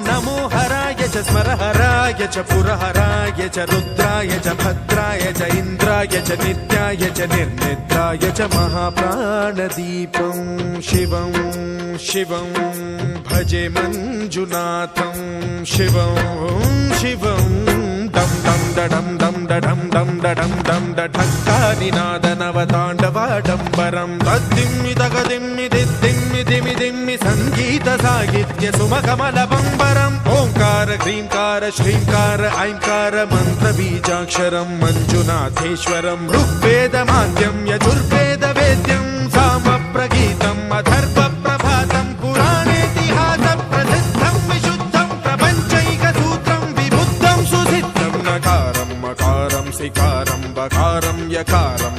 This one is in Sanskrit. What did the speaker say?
नमो हराय च स्मरहराय च पुरहराय च रुद्राय च भद्राय च इन्द्राय च नित्याय च निर्निद्राय च महाप्राणदीपं शिवं शिवं भजे मञ्जुनाथं शिवं शिवं दं दं दडं दं दडं दं दडं दं दठक्कानिनादनवताण्डवाडम्बरं तद्दिम्मि तगदिम्मि दिद्दिम्मि दिमि दिम्मि सङ्गीत साहित्य सुमकमलबम्बरम् ओङ्कार ह्रीङ्कार श्रीङ्कार ऐङ्कार मन्त्रबीजाक्षरं मञ्जुनाथेश्वरं ऋग्वेदमाद्यं यजुर्वेदवेद्यं सामप्रगीतम् अथर्वप्रभातं पुराणेतिहासप्रसिद्धं विशुद्धं प्रपञ्चैकसूत्रं विबुद्धं सुसिद्धं नकारं मकारं सिकारं बकारं यकारं